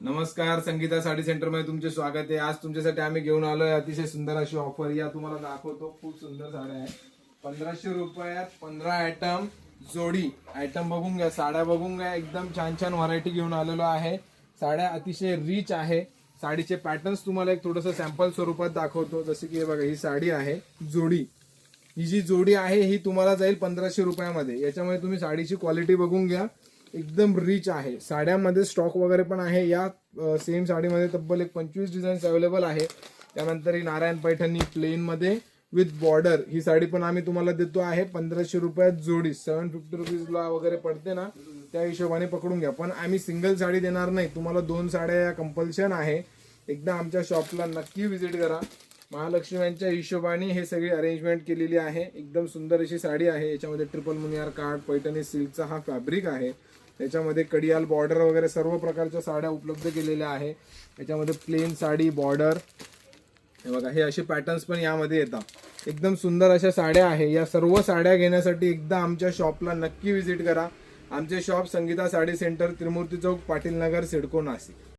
नमस्कार, संगीता साडी सेंटर मध्ये तुमचे स्वागत आहे। आज तुमच्यासाठी आम्ही घेऊन आलोय अतिशय सुंदर अशी ऑफर। या तुम्हाला दाखवतो, खूप सुंदर साड्या आहे। 1500 रुपयात 15 आयटम जोडी। आयटम बघून घ्या, साड्या बघून घ्या, एकदम छान छान व्हरायटी घेऊन आलेलो आहे। साड्या अतिशय रिच आहे। साडीचे पॅटर्न्स तुम्हाला एक थोडंसं सॅम्पल स्वरूपात दाखवतो। जसे की हे बघा, ही साडी आहे जोडी। ही जी जोडी आहे ही तुम्हाला जाईल 1500 रुपयामध्ये। याच्यामध्ये तुम्ही साडीची क्वालिटी बघून घ्या, एकदम रिच आहे। साड्यांमध्ये स्टॉक वगैरे पण आहे। या सेम साडीमध्ये तब्बल एक 25 डिझाईन्स अवेलेबल आहे। त्यानंतर ही नारायण पैठणी प्लेन मध्ये विथ बॉर्डर, ही साडी पण आम्ही तुम्हाला देतो आहे 1500 रुपयात जोडी। 750 रुपीजला वगैरे पडते ना, त्या हिशोबाने पकडून घ्या। पण आम्ही सिंगल साडी देणार नाही, तुम्हाला 2 साड्या या कंपल्शन आहे। एकदा आमच्या शॉपला नक्की व्हिजिट करा। महालक्ष्म्यांच्या हिशोबाने हे सगळी अरेंजमेंट केलेली आहे। एकदम सुंदर अशी साडी आहे। याच्यामध्ये ट्रिपल मुनियार कार्ड पैठणी सिल्कचा हा फॅब्रिक आहे। त्याच्यामध्ये कडियाल बॉर्डर वगैरे सर्व प्रकारच्या साड्या उपलब्ध केलेल्या आहे। याच्यामध्ये प्लेन साडी बॉर्डर, हे बघा, हे असे पॅटर्न्स पण यामध्ये येतात। एकदम सुंदर अशा साड्या आहे। या सर्व साड्या घेण्यासाठी एकदा आमच्या शॉपला नक्की व्हिजिट करा। आमचे शॉप संगीता साडी सेंटर, त्रिमूर्ती चौक, पाटील नगर, सिडको, नाशिक।